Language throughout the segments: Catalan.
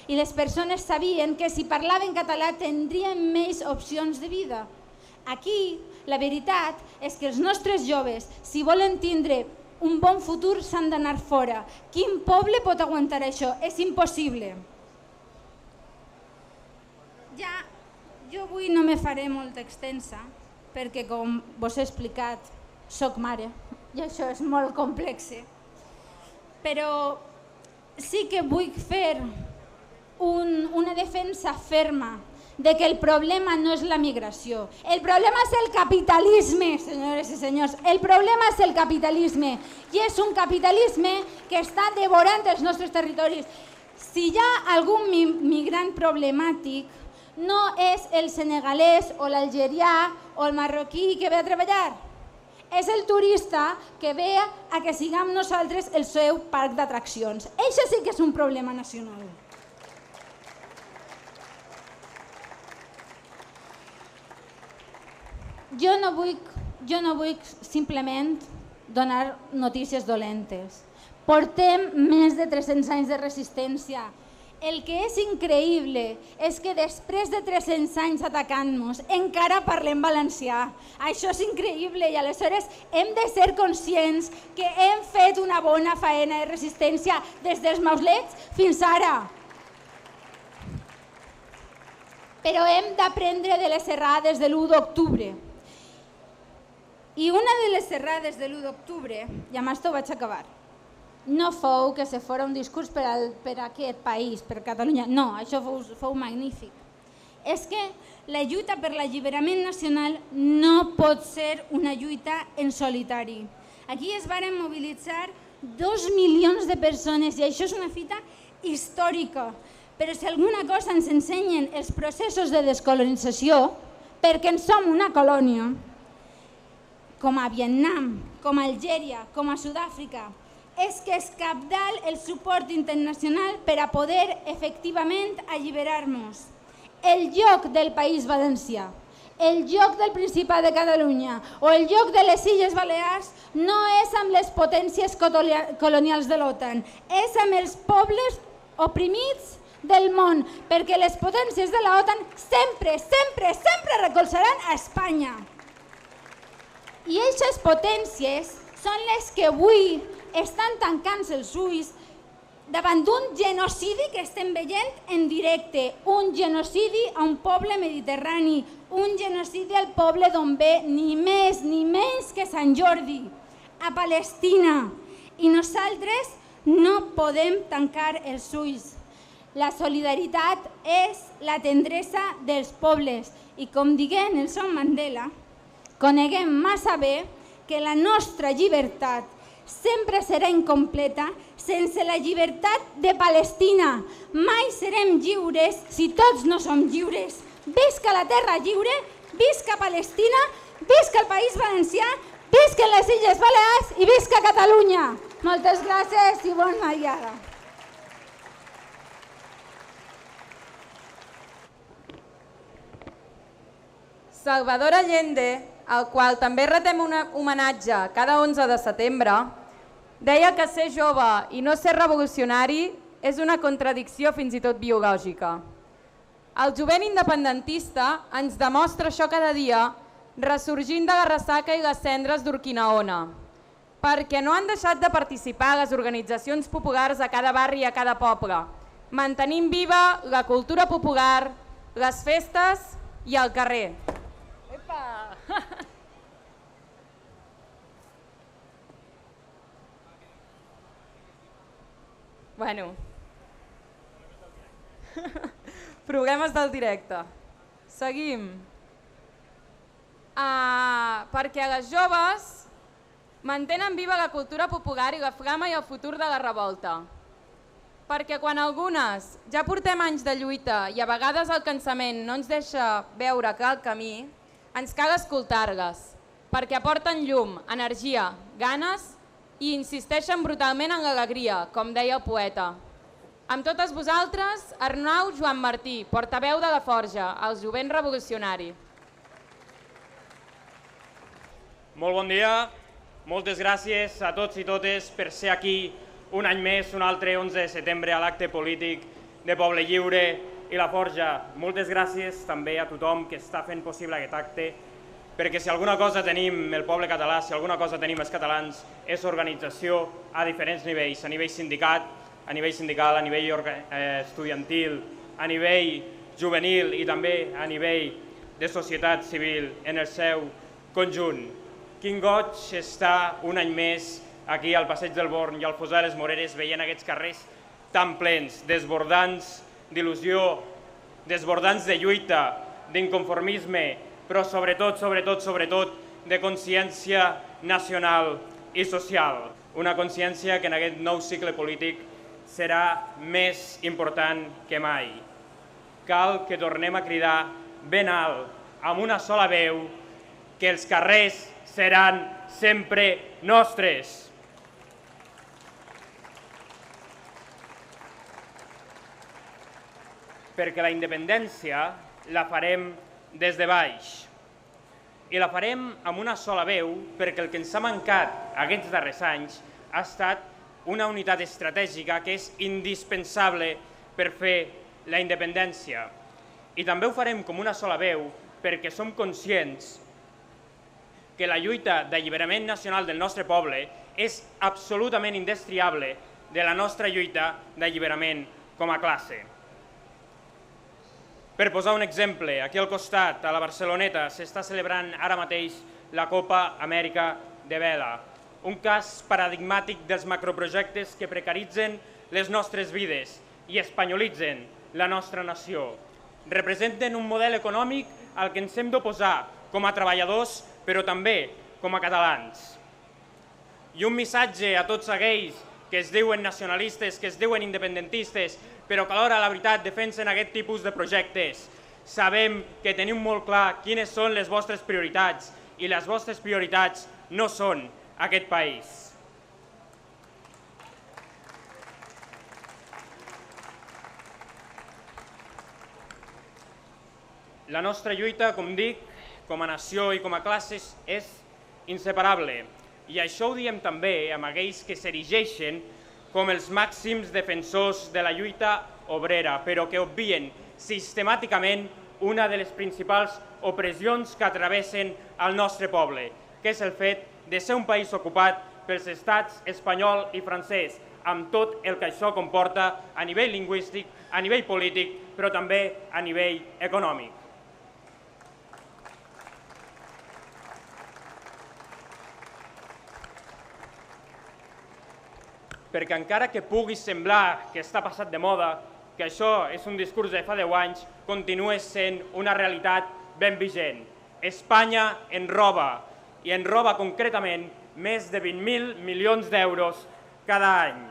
i les persones sabien que si parlaven català tindrien més opcions de vida. Aquí la veritat és que els nostres joves, si volen tindre un bon futur, s'han d'anar fora. Quin poble pot aguantar això? És impossible. Jo avui no me faré molt extensa, perquè com vos he explicat, soc mare i això és molt complex. Però sí que vull fer una defensa ferma de que el problema no és la migració. El problema és el capitalisme, senyores i senyors. El problema és el capitalisme i és un capitalisme que està devorant els nostres territoris. Si hi ha algun migrant problemàtic, no és el senegalès o l'algerià o el marroquí que ve a treballar. És el turista que ve a que siguem nosaltres el seu parc d'atraccions. Això sí que és un problema nacional. Jo no vull simplement donar notícies dolentes. Portem més de 300 anys de resistència. El que és increïble és que després de 300 anys atacant-nos encara parlem valencià. Això és increïble i aleshores hem de ser conscients que hem fet una bona faena de resistència des dels maulets fins ara. Però hem d'aprendre de les errades de l'1 d'octubre. I una de les errades de l'1 d'octubre, i amb això vaig acabar, no fou que se fora un discurs per a aquest país, per Catalunya. No, això fou magnífic. És que la lluita per l'alliberament nacional no pot ser una lluita en solitari. Aquí es varen mobilitzar 2 milions de persones i això és una fita històrica. Però si alguna cosa ens ensenyen els processos de descolonització, perquè en som una colònia, com a Vietnam, com a Algèria, com a Sud-àfrica, és que és cabdal el suport internacional per a poder efectivament alliberar-nos. El lloc del País Valencià, el lloc del Principat de Catalunya o el lloc de les Illes Balears no és amb les potències colonials de l'OTAN, és amb els pobles oprimits del món, perquè les potències de l'OTAN sempre recolzaran a Espanya. I aquestes potències són les que avui estan tancant els ulls davant d'un genocidi que estem veient en directe, un genocidi a un poble mediterrani, un genocidi al poble d'on ve ni més ni menys que Sant Jordi, a Palestina. I nosaltres no podem tancar els ulls. La solidaritat és la tendresa dels pobles i com digué Nelson Mandela, coneguem massa bé que la nostra llibertat sempre serà incompleta sense la llibertat de Palestina. Mai serem lliures si tots no som lliures. Visca la terra lliure, visca Palestina, visca el País Valencià, visca les Illes Balears i visca Catalunya. Moltes gràcies i bona diada. Salvador Allende, al qual també retem un homenatge cada 11 de setembre, deia que ser jove i no ser revolucionari és una contradicció fins i tot biològica. El jovent independentista ens demostra això cada dia ressorgint de la ressaca i les cendres d'Urquinaona, perquè no han deixat de participar a les organitzacions populars a cada barri i a cada poble, mantenint viva la cultura popular, les festes i el carrer. Bueno, problemes del directe. Seguim. Perquè les joves mantenen viva la cultura popular i la flama i el futur de la revolta. Perquè quan algunes ja portem anys de lluita i a vegades el cansament no ens deixa veure clar el camí, ens cal escoltar-les, perquè aporten llum, energia, ganes i insisteixen brutalment en l'alegria, com deia el poeta. Amb totes vosaltres, Arnau Joan Martí, portaveu de la Forja, el jovent revolucionari. Molt bon dia, moltes gràcies a tots i totes per ser aquí un any més, un altre 11 de setembre a l'acte polític de Poble Lliure i La Forja. Moltes gràcies també a tothom que està fent possible aquest acte, perquè si alguna cosa tenim el poble català, si alguna cosa tenim els catalans, és organització a diferents nivells, a nivell sindical, a nivell estudiantil, a nivell juvenil i també a nivell de societat civil en el seu conjunt. Quin goig estar un any més aquí al Passeig del Born i al Fossar de les Moreres veient aquests carrers tan plens, desbordants d'il·lusió, desbordants de lluita, d'inconformisme, però sobretot, de consciència nacional i social. Una consciència que en aquest nou cicle polític serà més important que mai. Cal que tornem a cridar ben alt, amb una sola veu, que els carrers seran sempre nostres. Perquè la independència la farem des de baix. I la farem amb una sola veu perquè el que ens ha mancat aquests darrers anys ha estat una unitat estratègica que és indispensable per fer la independència. I també ho farem com una sola veu perquè som conscients que la lluita d'alliberament nacional del nostre poble és absolutament indestriable de la nostra lluita d'alliberament com a classe. Per posar un exemple, aquí al costat, a la Barceloneta, s'està celebrant ara mateix la Copa Amèrica de Vela, un cas paradigmàtic dels macroprojectes que precaritzen les nostres vides i espanyolitzen la nostra nació. Representen un model econòmic al que ens hem d'oposar com a treballadors, però també com a catalans. I un missatge a tots aquells que es diuen nacionalistes, que es diuen independentistes, però que alhora, la veritat, defensen aquest tipus de projectes. Sabem que teniu molt clar quines són les vostres prioritats i les vostres prioritats no són aquest país. La nostra lluita, com dic, com a nació i com a classes, és inseparable. I això ho diem també amb aquells que s'erigeixen com els màxims defensors de la lluita obrera, però que obvien sistemàticament una de les principals opressions que travessen el nostre poble, que és el fet de ser un país ocupat pels estats espanyol i francès, amb tot el que això comporta a nivell lingüístic, a nivell polític, però també a nivell econòmic. Perquè encara que pugui semblar que està passat de moda, que això és un discurs de fa 10 anys, continua sent una realitat ben vigent. Espanya en roba, i en roba concretament més de 20.000 milions d'euros cada any.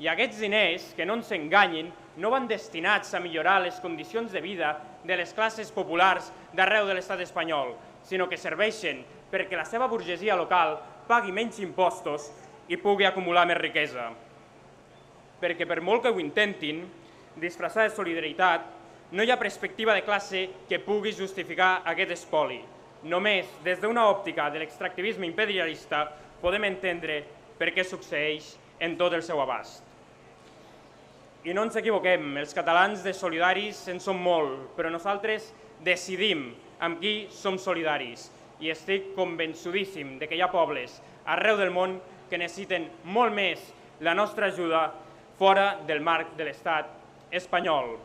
I aquests diners, que no ens enganyin, no van destinats a millorar les condicions de vida de les classes populars d'arreu de l'estat espanyol, sinó que serveixen perquè la seva burgesia local pagui menys impostos i pugui acumular més riquesa. Perquè per molt que ho intentin, disfressar de solidaritat, no hi ha perspectiva de classe que pugui justificar aquest espoli. Només des d'una òptica de l'extractivisme imperialista podem entendre per què succeeix en tot el seu abast. I no ens equivoquem, els catalans de solidaris en som molt, però nosaltres decidim amb qui som solidaris. I estic convençudíssim de que hi ha pobles arreu del món que necessiten molt més la nostra ajuda fora del marc de l'estat espanyol.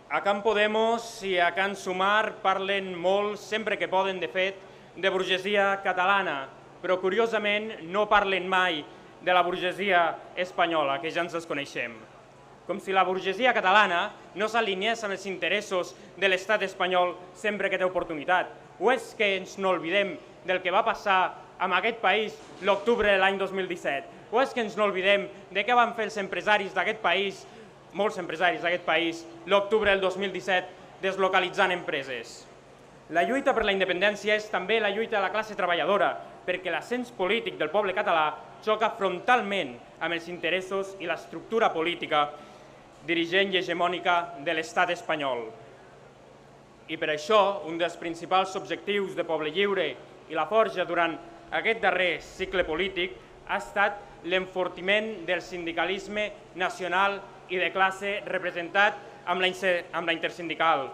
A Can Podemos i a Can Sumar parlen molt, sempre que poden, de fet, de burgesia catalana, però curiosament no parlen mai de la burgesia espanyola, que ja ens desconeixem. Com si la burgesia catalana no s'alineés amb els interessos de l'estat espanyol sempre que té oportunitat. O és que ens n'olvidem del que va passar amb aquest país l'octubre de l'any 2017? O és que ens n'olvidem de què van fer els empresaris d'aquest país, molts empresaris d'aquest país, l'octubre del 2017 deslocalitzant empreses? La lluita per la independència és també la lluita de la classe treballadora, perquè l'ascens polític del poble català xoca frontalment amb els interessos i l'estructura política dirigent i hegemònica de l'estat espanyol. I per això, un dels principals objectius de Poble Lliure i la Forja durant aquest darrer cicle polític ha estat l'enfortiment del sindicalisme nacional i de classe representat amb la intersindical.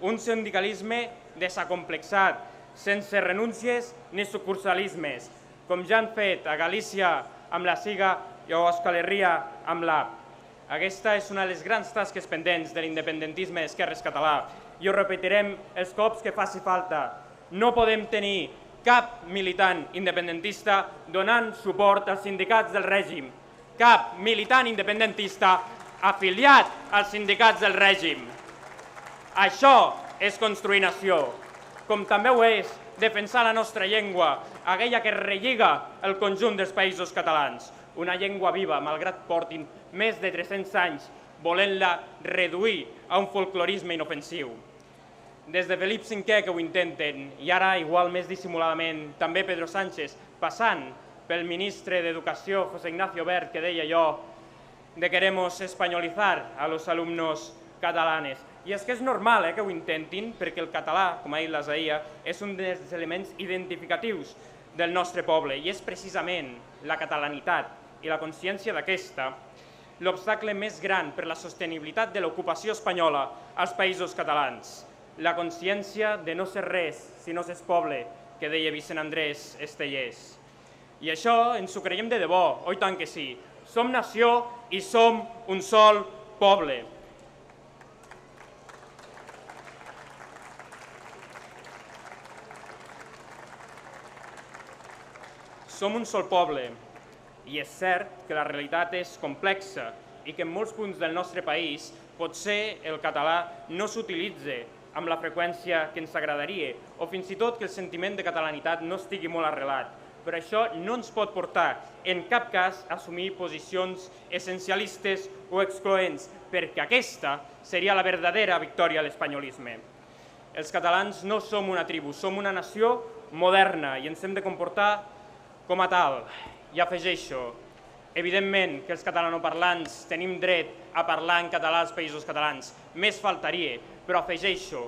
Un sindicalisme desacomplexat, sense renúncies ni sucursalismes, com ja han fet a Galícia amb la SIGA i a Euskal Herria amb l'AP. Aquesta és una de les grans tasques pendents de l'independentisme d'esquerres català i ho repetirem els cops que faci falta. No podem tenir cap militant independentista donant suport als sindicats del règim, cap militant independentista afiliat als sindicats del règim. Això és construir nació, com també ho és defensar la nostra llengua, aquella que relliga el conjunt dels països catalans. Una llengua viva, malgrat portin més de 300 anys volent-la reduir a un folclorisme inofensiu. Des de Felip V que ho intenten, i ara igual més dissimuladament també Pedro Sánchez, passant pel ministre d'Educació José Ignacio Wert, que deia allò de queremos españolizar a los alumnos catalanes. I és que és normal que ho intentin, perquè el català, com ha dit la Zaia, és un dels elements identificatius del nostre poble i és precisament la catalanitat i la consciència d'aquesta l'obstacle més gran per la sostenibilitat de l'ocupació espanyola als països catalans. La consciència de no ser res si no s'és poble, que deia Vicent Andrés Estellés. I això ens ho creiem de debò, oi tant que sí. Som nació i som un sol poble. Som un sol poble i és cert que la realitat és complexa i que en molts punts del nostre país potser el català no s'utilitza amb la freqüència que ens agradaria o fins i tot que el sentiment de catalanitat no estigui molt arrelat. Però això no ens pot portar en cap cas a assumir posicions essencialistes o excloents, perquè aquesta seria la verdadera victòria a l'espanyolisme. Els catalans no som una tribu, som una nació moderna i ens hem de comportar com a tal. I afegeixo, evidentment que els catalanoparlants tenim dret a parlar en català als països catalans, més faltaria, però afegeixo,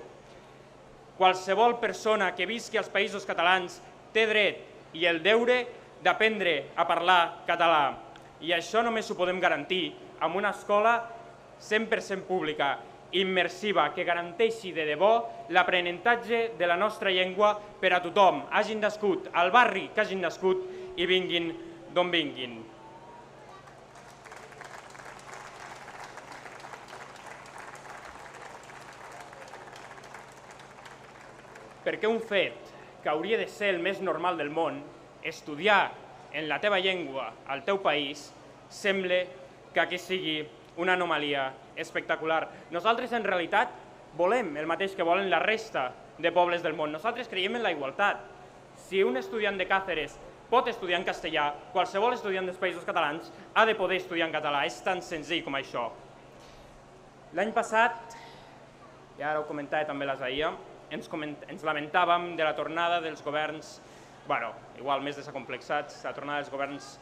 qualsevol persona que visqui als països catalans té dret i el deure d'aprendre a parlar català. I això només ho podem garantir amb una escola 100% pública, immersiva, que garanteixi de debò l'aprenentatge de la nostra llengua per a tothom, hagin nascut al barri que hagin nascut i vinguin d'on vinguin. Perquè un fet que hauria de ser el més normal del món, estudiar en la teva llengua al teu país, sembla que aquí sigui una anomalia espectacular. Nosaltres, en realitat, volem el mateix que volen la resta de pobles del món. Nosaltres creiem en la igualtat. Si un estudiant de Càceres pot estudiar en castellà, qualsevol estudiant dels països catalans ha de poder estudiar en català. És tan senzill com això. L'any passat, i ara ho comentava també la Zaia, ens lamentàvem de la tornada dels governs, igual més desacomplexats, la tornada dels governs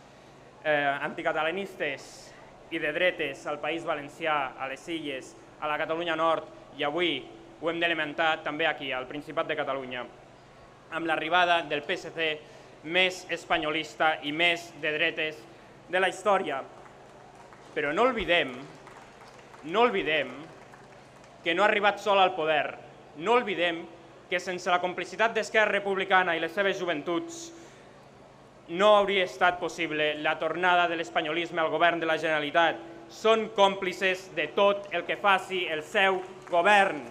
anticatalanistes i de dretes al País Valencià, a les Illes, a la Catalunya Nord, i avui ho hem de lamentar també aquí, al Principat de Catalunya, amb l'arribada del PSC més espanyolista i més de dretes de la història. Però no oblidem que no ha arribat sol al poder. No oblidem que sense la complicitat d'Esquerra Republicana i les seves joventuts no hauria estat possible la tornada de l'espanyolisme al govern de la Generalitat. Són còmplices de tot el que faci el seu govern.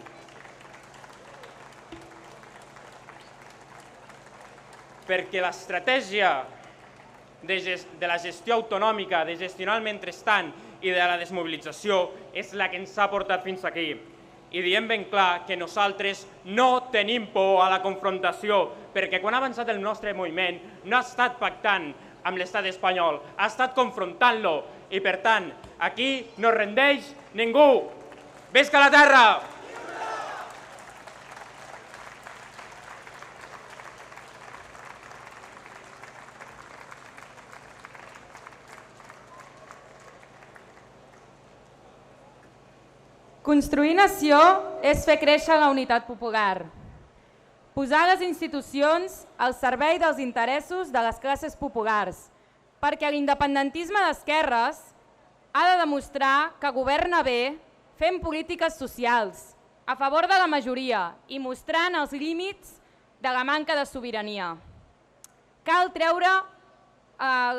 Perquè l'estratègia de la gestió autonòmica, de gestionar el mentrestant i de la desmobilització és la que ens ha portat fins aquí. I diem ben clar que nosaltres no tenim por a la confrontació, perquè quan ha avançat el nostre moviment no ha estat pactant amb l'estat espanyol, ha estat confrontant-lo i, per tant, aquí no rendeix ningú. Visca la terra! Construir nació és fer créixer la unitat popular. Posar les institucions al servei dels interessos de les classes populars, perquè l'independentisme d'esquerres ha de demostrar que governa bé fent polítiques socials, a favor de la majoria i mostrant els límits de la manca de sobirania. Cal treure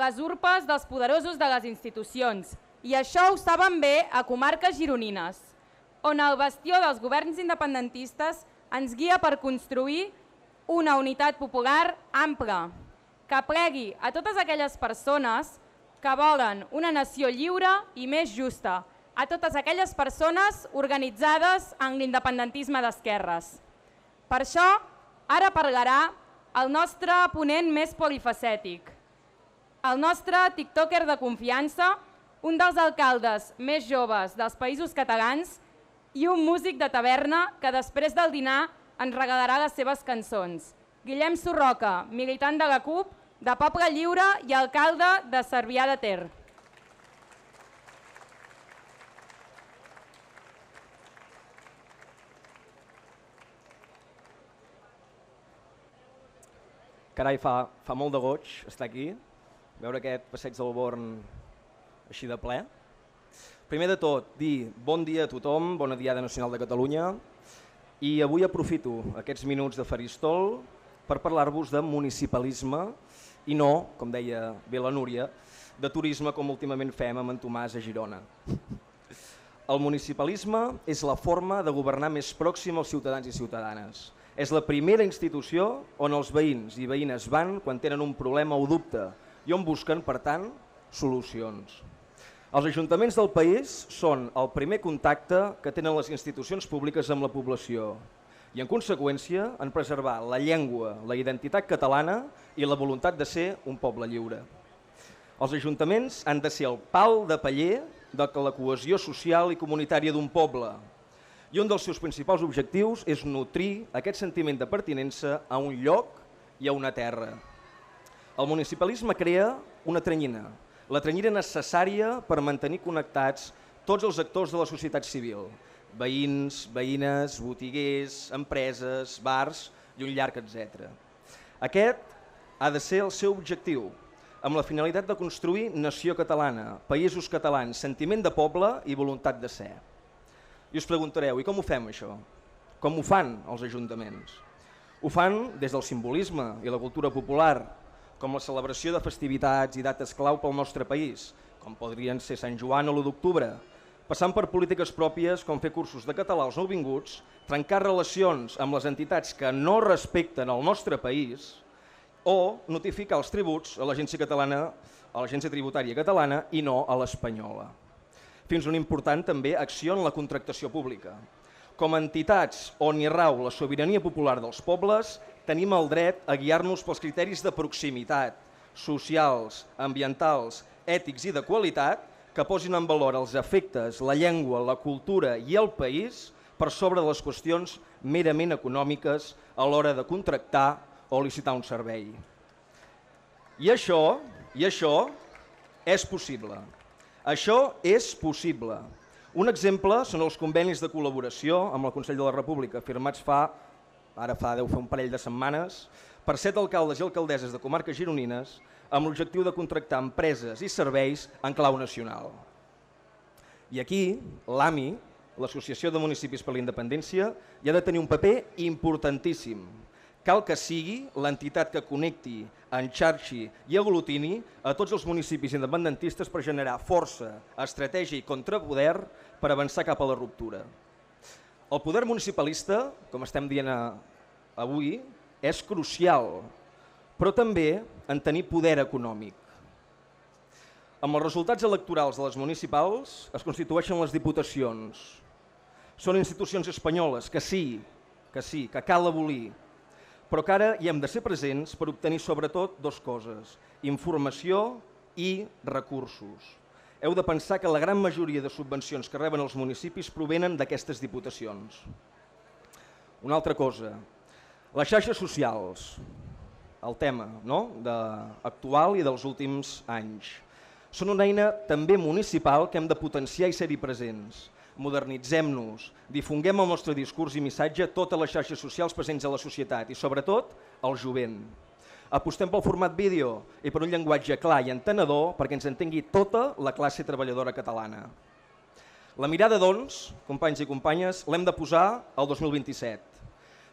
les urpes dels poderosos de les institucions, i això ho saben bé a comarques gironines, on el bastió dels governs independentistes ens guia per construir una unitat popular ampla, que plegui a totes aquelles persones que volen una nació lliure i més justa, a totes aquelles persones organitzades en l'independentisme d'esquerres. Per això, ara parlarà el nostre ponent més polifacètic, el nostre tiktoker de confiança, un dels alcaldes més joves dels Països Catalans i un músic de taverna que després del dinar ens regalarà les seves cançons. Guillem Surroca, militant de la CUP, de Poble Lliure i alcalde de Cervià de Ter. Carai, fa molt de goig estar aquí, veure aquest passeig del Born així de ple. Primer de tot, dir bon dia a tothom, bona Diada Nacional de Catalunya, i avui aprofito aquests minuts de faristol per parlar-vos de municipalisme i no, com deia bé la Núria, de turisme com últimament fem amb en Tomàs a Girona. El municipalisme és la forma de governar més pròxima als ciutadans i ciutadanes. És la primera institució on els veïns i veïnes van quan tenen un problema o dubte i on busquen, per tant, solucions. Els ajuntaments del país són el primer contacte que tenen les institucions públiques amb la població i, en conseqüència, en preservar la llengua, la identitat catalana i la voluntat de ser un poble lliure. Els ajuntaments han de ser el pal de paller de la cohesió social i comunitària d'un poble, i un dels seus principals objectius és nutrir aquest sentiment de pertinença a un lloc i a una terra. El municipalisme crea una tranyina, la tranyina necessària per mantenir connectats tots els actors de la societat civil, veïns, veïnes, botiguers, empreses, bars i un llarg etc. Aquest ha de ser el seu objectiu, amb la finalitat de construir nació catalana, països catalans, sentiment de poble i voluntat de ser. I us preguntareu, i com ho fem això? Com ho fan els ajuntaments? Ho fan des del simbolisme i la cultura popular, com la celebració de festivitats i dates clau pel nostre país, com podrien ser Sant Joan o l'1 d'octubre, passant per polítiques pròpies com fer cursos de català als nouvinguts, trencar relacions amb les entitats que no respecten el nostre país o notificar els tributs a l'Agència Tributària Catalana i no a l'espanyola. Fins una important també acció en la contractació pública. Com a entitats on hi rau la sobirania popular dels pobles, tenim el dret a guiar-nos pels criteris de proximitat, socials, ambientals, ètics i de qualitat que posin en valor els efectes, la llengua, la cultura i el país per sobre de les qüestions merament econòmiques a l'hora de contractar o licitar un servei. I això és possible. Això és possible. Un exemple són els convenis de col·laboració amb el Consell de la República, firmats deu fer un parell de setmanes, per 7 alcaldes i alcaldesses de comarques gironines amb l'objectiu de contractar empreses i serveis en clau nacional. I aquí, l'AMI, l'Associació de Municipis per la Independència, hi ha de tenir un paper importantíssim. Cal que sigui l'entitat que connecti, enxarxi i aglutini a tots els municipis independentistes per generar força, estratègia i contrapoder per avançar cap a la ruptura. El poder municipalista, com estem dient avui, és crucial, però també en tenir poder econòmic. Amb els resultats electorals de les municipals es constitueixen les diputacions. Són institucions espanyoles que que cal abolir, però que ara hi hem de ser presents per obtenir sobretot dues coses, informació i recursos. Heu de pensar que la gran majoria de subvencions que reben els municipis provenen d'aquestes diputacions. Una altra cosa, les xarxes socials, el tema actual i dels últims anys, són una eina també municipal que hem de potenciar i ser-hi presents. modernitzem-nos, difonguem el nostre discurs i missatge a totes les xarxes socials presents a la societat i, sobretot, al jovent. Apostem pel format vídeo i per un llenguatge clar i entenedor perquè ens entengui tota la classe treballadora catalana. La mirada, doncs, companys i companyes, l'hem de posar al 2027.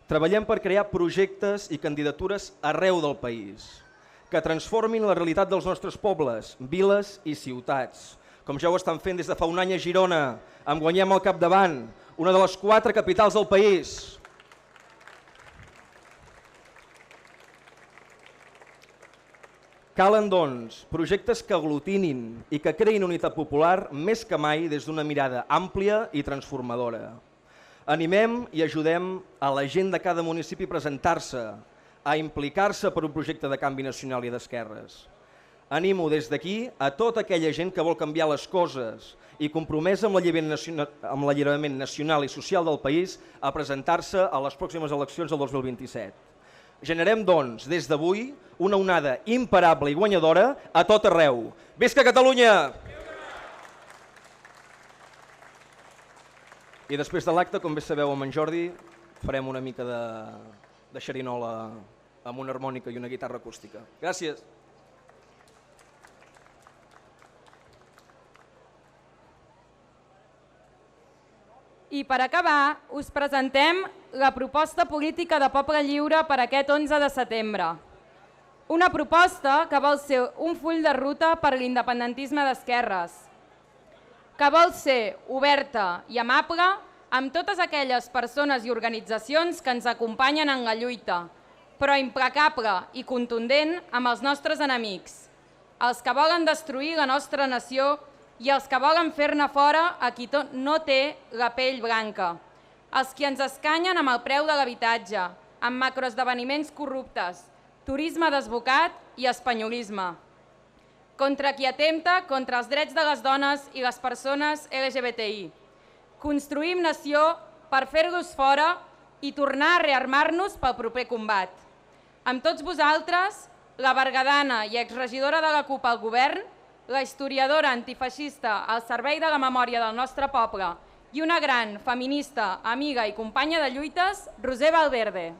Treballem per crear projectes i candidatures arreu del país que transformin la realitat dels nostres pobles, viles i ciutats, com ja ho estan fent des de fa un any a Girona, amb Guanyem al capdavant, una de les 4 capitals del país. Calen, doncs, projectes que aglutinin i que creïn unitat popular més que mai des d'una mirada àmplia i transformadora. Animem i ajudem a la gent de cada municipi a presentar-se, a implicar-se per un projecte de canvi nacional i d'esquerres. Animo des d'aquí a tota aquella gent que vol canviar les coses i compromesa amb l'alliberament nacional i social del país a presentar-se a les pròximes eleccions del 2027. Generem, doncs, des d'avui, una onada imparable i guanyadora a tot arreu. Visca Catalunya! I després de l'acte, com bé sabeu, amb en Jordi, farem una mica de xerinola amb una harmònica i una guitarra acústica. Gràcies. I per acabar, us presentem la proposta política de Poble Lliure per aquest 11 de setembre. Una proposta que vol ser un full de ruta per l'independentisme d'esquerres, que vol ser oberta i amable amb totes aquelles persones i organitzacions que ens acompanyen en la lluita, però implacable i contundent amb els nostres enemics, els que volen destruir la nostra nació i els que volen fer-ne fora a qui no té la pell blanca, els que ens escanyen amb el preu de l'habitatge, amb macroesdeveniments corruptes, turisme desbocat i espanyolisme, contra qui atempta contra els drets de les dones i les persones LGBTI. Construïm nació per fer-los fora i tornar a rearmar-nos pel proper combat. Amb tots vosaltres, la bergadana i exregidora de la CUP al govern, la historiadora antifeixista al servei de la memòria del nostre poble i una gran feminista, amiga i companya de lluites, Roser Valverde.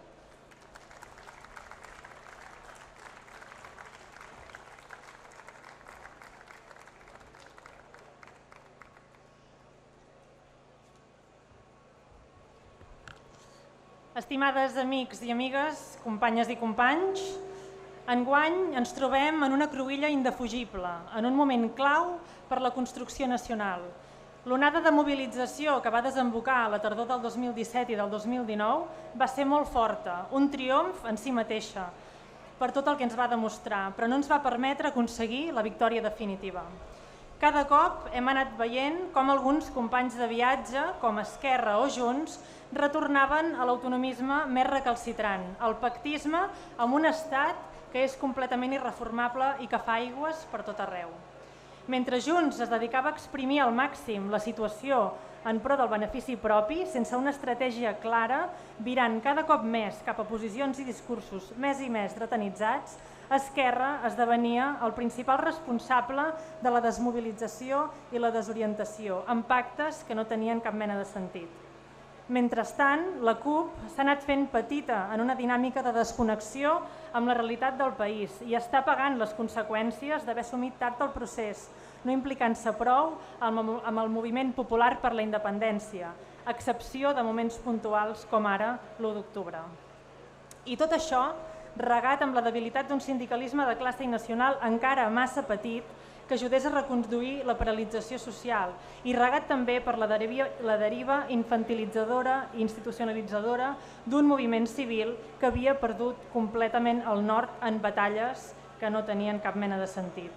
Estimades amics i amigues, companyes i companys, enguany ens trobem en una cruïlla indefugible, en un moment clau per la construcció nacional. L'onada de mobilització que va desembocar a la tardor del 2017 i del 2019 va ser molt forta, un triomf en si mateixa, per tot el que ens va demostrar, però no ens va permetre aconseguir la victòria definitiva. Cada cop hem anat veient com alguns companys de viatge, com Esquerra o Junts, retornaven a l'autonomisme més recalcitrant, al pactisme amb un estat que és completament irreformable i que fa aigües per tot arreu. Mentre Junts es dedicava a exprimir al màxim la situació en pro del benefici propi, sense una estratègia clara, virant cada cop més cap a posicions i discursos més i més dretanitzats, Esquerra esdevenia el principal responsable de la desmobilització i la desorientació, amb pactes que no tenien cap mena de sentit. Mentrestant, la CUP s'ha anat fent petita en una dinàmica de desconnexió amb la realitat del país i està pagant les conseqüències d'haver assumit tard el procés, no implicant-se prou amb el moviment popular per la independència, a excepció de moments puntuals com ara l'1 d'octubre. I tot això, regat amb la debilitat d'un sindicalisme de classe i nacional encara massa petit, que ajudés a reconduir la paralització social i regat també per la deriva infantilitzadora i institucionalitzadora d'un moviment civil que havia perdut completament el nord en batalles que no tenien cap mena de sentit.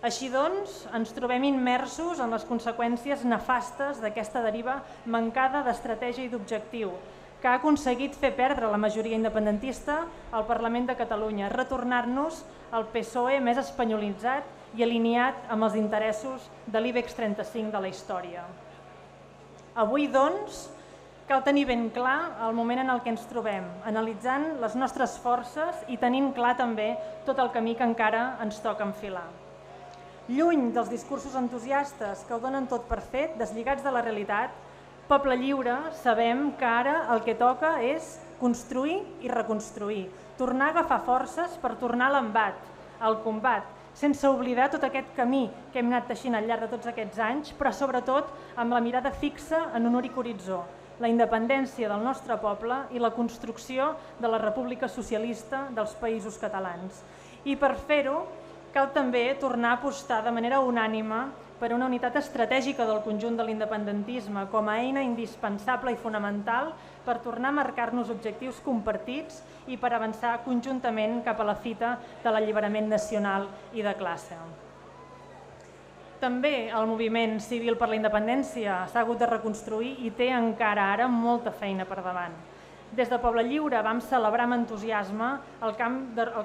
Així doncs, ens trobem immersos en les conseqüències nefastes d'aquesta deriva mancada d'estratègia i d'objectiu, que ha aconseguit fer perdre la majoria independentista al Parlament de Catalunya, retornar-nos al PSOE més espanyolitzat i alineat amb els interessos de l'IBEX 35 de la història. Avui, doncs, cal tenir ben clar el moment en el que ens trobem, analitzant les nostres forces i tenint clar també tot el camí que encara ens toca enfilar. Lluny dels discursos entusiastes que ho donen tot per fet, deslligats de la realitat, Poble Lliure sabem que ara el que toca és construir i reconstruir, tornar a agafar forces per tornar a l'embat, al combat, sense oblidar tot aquest camí que hem anat teixint al llarg de tots aquests anys, però sobretot amb la mirada fixa en un únic horitzó, la independència del nostre poble i la construcció de la República Socialista dels Països Catalans. I per fer-ho cal també tornar a apostar de manera unànime per una unitat estratègica del conjunt de l'independentisme com a eina indispensable i fonamental per tornar a marcar-nos objectius compartits i per avançar conjuntament cap a la fita de l'alliberament nacional i de classe. També el moviment civil per la independència s'ha hagut de reconstruir i té encara ara molta feina per davant. Des de Poble Lliure vam celebrar amb entusiasme el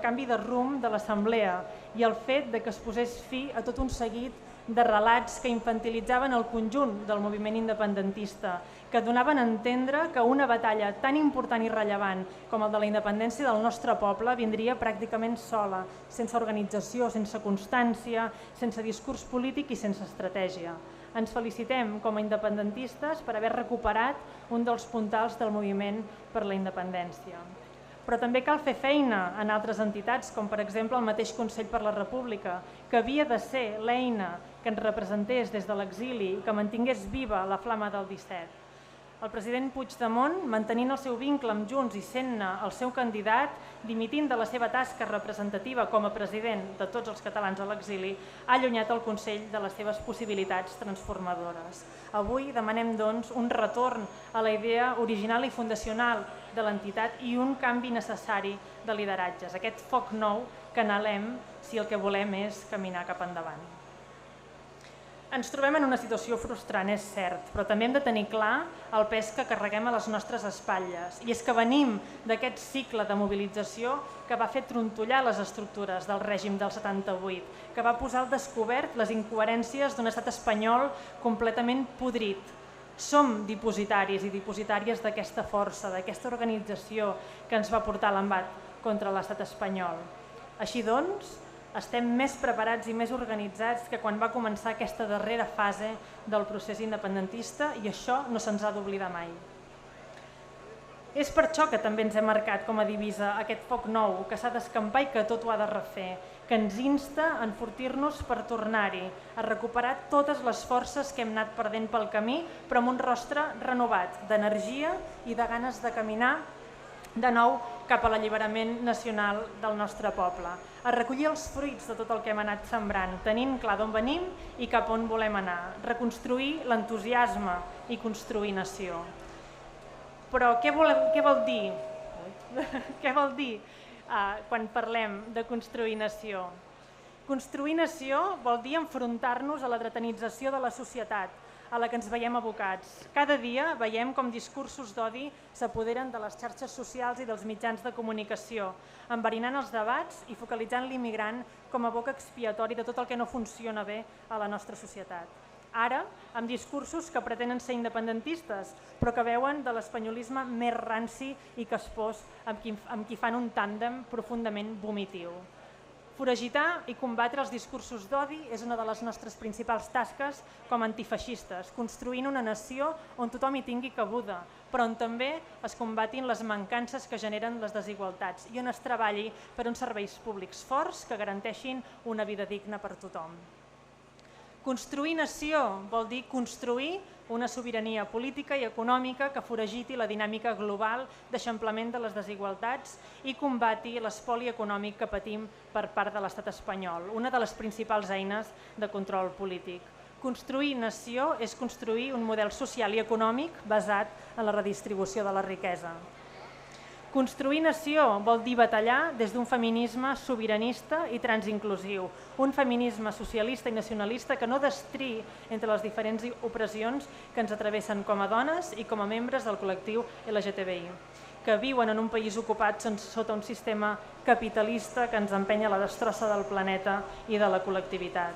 canvi de rumb de l'Assemblea i el fet que es posés fi a tot un seguit de relats que infantilitzaven el conjunt del moviment independentista, que donaven a entendre que una batalla tan important i rellevant com el de la independència del nostre poble vindria pràcticament sola, sense organització, sense constància, sense discurs polític i sense estratègia. Ens felicitem com a independentistes per haver recuperat un dels puntals del moviment per la independència. Però també cal fer feina en altres entitats, com per exemple el mateix Consell per la República, que havia de ser l'eina que ens representés des de l'exili i que mantingués viva la flama del 17. El president Puigdemont, mantenint el seu vincle amb Junts i sent-ne el seu candidat, dimitint de la seva tasca representativa com a president de tots els catalans a l'exili, ha allunyat el Consell de les seves possibilitats transformadores. Avui demanem, doncs, un retorn a la idea original i fundacional de l'entitat i un canvi necessari de lideratges, aquest foc nou que anhelem si el que volem és caminar cap endavant. Ens trobem en una situació frustrant, és cert, però també hem de tenir clar el pes que carreguem a les nostres espatlles. I és que venim d'aquest cicle de mobilització que va fer trontollar les estructures del règim del 78, que va posar al descobert les incoherències d'un estat espanyol completament podrit. Som dipositaris i dipositàries d'aquesta força, d'aquesta organització que ens va portar a l'embat contra l'estat espanyol. Així doncs, estem més preparats i més organitzats que quan va començar aquesta darrera fase del procés independentista i això no se'ns ha d'oblidar mai. És per això que també ens hem marcat com a divisa aquest foc nou, que s'ha d'escampar i que tot ho ha de refer, que ens insta a enfortir-nos per tornar-hi, a recuperar totes les forces que hem anat perdent pel camí, però amb un rostre renovat d'energia i de ganes de caminar de nou cap a l'alliberament nacional del nostre poble, a recollir els fruits de tot el que hem anat sembrant, tenint clar d'on venim i cap on volem anar, reconstruir l'entusiasme i construir nació. Però què vol dir? Què vol dir quan parlem de construir nació? Construir nació vol dir enfrontar-nos a la dretanització de la societat, a la que ens veiem abocats. Cada dia veiem com discursos d'odi s'apoderen de les xarxes socials i dels mitjans de comunicació, enverinant els debats i focalitzant l'immigrant com a boca expiatori de tot el que no funciona bé a la nostra societat. Ara, amb discursos que pretenen ser independentistes, però que veuen de l'espanyolisme més ranci i caspós amb qui fan un tàndem profundament vomitiu. Foragitar i combatre els discursos d'odi és una de les nostres principals tasques com a antifeixistes, construint una nació on tothom hi tingui cabuda, però on també es combatin les mancances que generen les desigualtats i on es treballi per uns serveis públics forts que garanteixin una vida digna per tothom. Construir nació vol dir construir una sobirania política i econòmica que foragiti la dinàmica global d'eixamplament de les desigualtats i combati l'espoli econòmic que patim per part de l'estat espanyol, una de les principals eines de control polític. Construir nació és construir un model social i econòmic basat en la redistribució de la riquesa. Construir nació vol dir batallar des d'un feminisme sobiranista i transinclusiu, un feminisme socialista i nacionalista que no destriï entre les diferents opressions que ens atravessen com a dones i com a membres del col·lectiu LGTBI, que viuen en un país ocupat sota un sistema capitalista que ens empenya a la destrossa del planeta i de la col·lectivitat.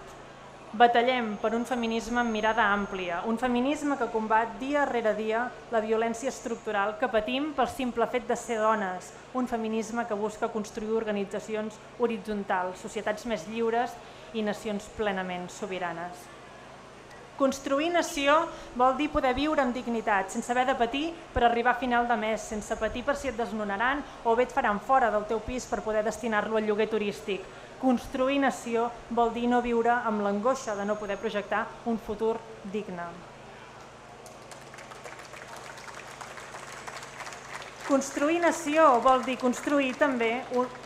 Batallem per un feminisme amb mirada àmplia, un feminisme que combat dia rere dia la violència estructural que patim pel simple fet de ser dones, un feminisme que busca construir organitzacions horitzontals, societats més lliures i nacions plenament sobiranes. Construir nació vol dir poder viure amb dignitat, sense haver de patir per arribar a final de mes, sense patir per si et desnonaran o bé et faran fora del teu pis per poder destinar-lo al lloguer turístic. Construir nació vol dir no viure amb l'angoixa de no poder projectar un futur digne. Construir nació vol dir construir també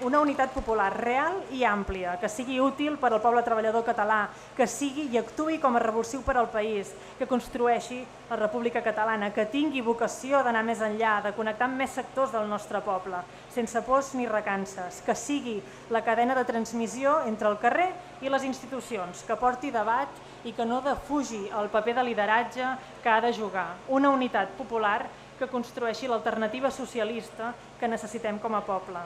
una unitat popular real i àmplia, que sigui útil per al poble treballador català, que sigui i actuï com a revulsiu per al país, que construeixi la República Catalana, que tingui vocació d'anar més enllà, de connectar amb més sectors del nostre poble, sense pors ni recances, que sigui la cadena de transmissió entre el carrer i les institucions, que porti debat i que no defugi el paper de lideratge que ha de jugar, una unitat popular que construeixi l'alternativa socialista que necessitem com a poble.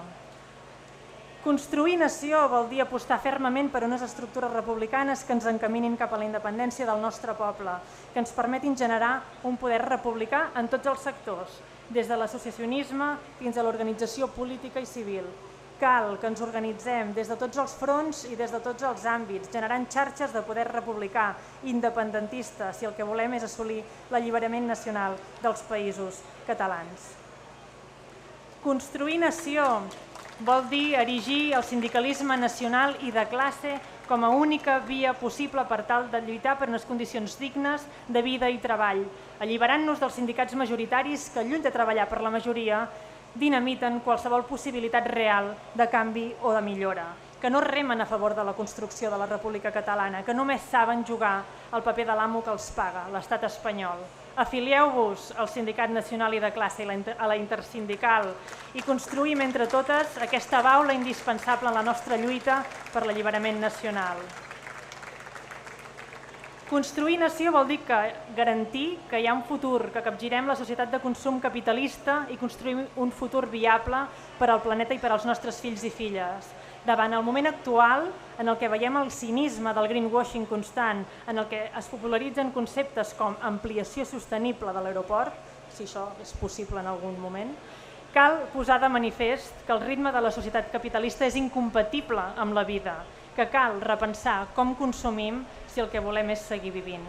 Construir nació vol dir apostar fermament per unes estructures republicanes que ens encaminin cap a la independència del nostre poble, que ens permetin generar un poder republicà en tots els sectors, des de l'associacionisme fins a l'organització política i civil. Cal que ens organitzem des de tots els fronts i des de tots els àmbits, generant xarxes de poder republicà, independentista, si el que volem és assolir l'alliberament nacional dels països catalans. Construir nació vol dir erigir el sindicalisme nacional i de classe com a única via possible per tal de lluitar per unes condicions dignes de vida i treball, alliberant-nos dels sindicats majoritaris que, lluny de treballar per la majoria, dinamiten qualsevol possibilitat real de canvi o de millora, que no remen a favor de la construcció de la República Catalana, que només saben jugar el paper de l'amo que els paga, l'estat espanyol. Afilieu-vos al Sindicat Nacional i de Classe i a la Intersindical i construïm entre totes aquesta baula indispensable en la nostra lluita per l'alliberament nacional. Construir nació vol dir garantir que hi ha un futur, que capgirem la societat de consum capitalista i construïm un futur viable per al planeta i per als nostres fills i filles. Davant el moment actual, en el que veiem el cinisme del greenwashing constant, en el que es popularitzen conceptes com ampliació sostenible de l'aeroport, si això és possible en algun moment, cal posar de manifest que el ritme de la societat capitalista és incompatible amb la vida, que cal repensar com consumim si el que volem és seguir vivint.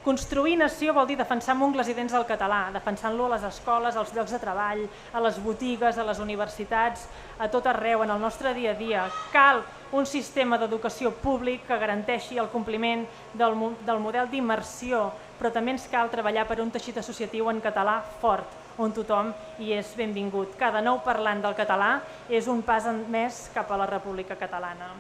Construir nació vol dir defensar amb ungles i dents el català, defensant-lo a les escoles, als llocs de treball, a les botigues, a les universitats, a tot arreu, en el nostre dia a dia. Cal un sistema d'educació públic que garanteixi el compliment del model d'immersió, però també ens cal treballar per un teixit associatiu en català fort, on tothom hi és benvingut. Cada nou parlant del català és un pas més cap a la República Catalana.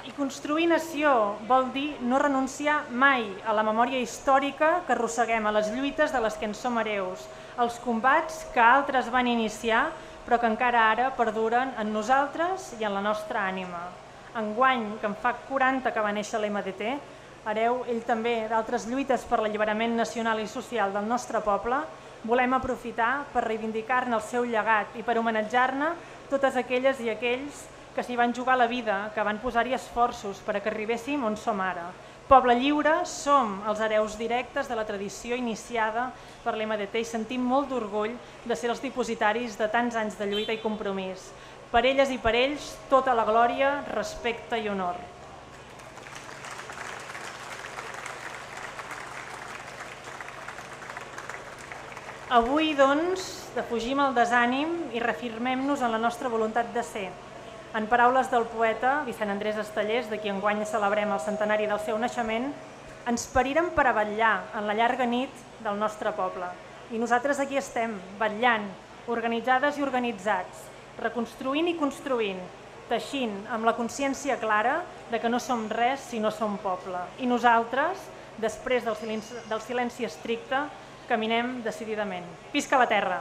I construir nació vol dir no renunciar mai a la memòria històrica que arrosseguem, a les lluites de les que ens som hereus, als combats que altres van iniciar però que encara ara perduren en nosaltres i en la nostra ànima. Enguany, que en fa 40 que va néixer l'MDT, hereu ell també d'altres lluites per l'alliberament nacional i social del nostre poble, volem aprofitar per reivindicar-ne el seu llegat i per homenatjar-ne totes aquelles i aquells que s'hi van jugar la vida, que van posar-hi esforços per a que arribéssim on som ara. Poble lliure, som els hereus directes de la tradició iniciada per l'MDT i sentim molt d'orgull de ser els dipositaris de tants anys de lluita i compromís. Per elles i per ells, tota la glòria, respecte i honor. Avui, doncs, defugim el desànim i reafirmem-nos en la nostra voluntat de ser. En paraules del poeta Vicent Andrés Estellés, de qui enguany celebrem el centenari del seu naixement, ens parirem per a vetllar en la llarga nit del nostre poble. I nosaltres aquí estem, vetllant, organitzades i organitzats, reconstruint i construint, teixint amb la consciència clara de que no som res si no som poble. I nosaltres, després del silenci estricte, caminem decididament. Visca la terra!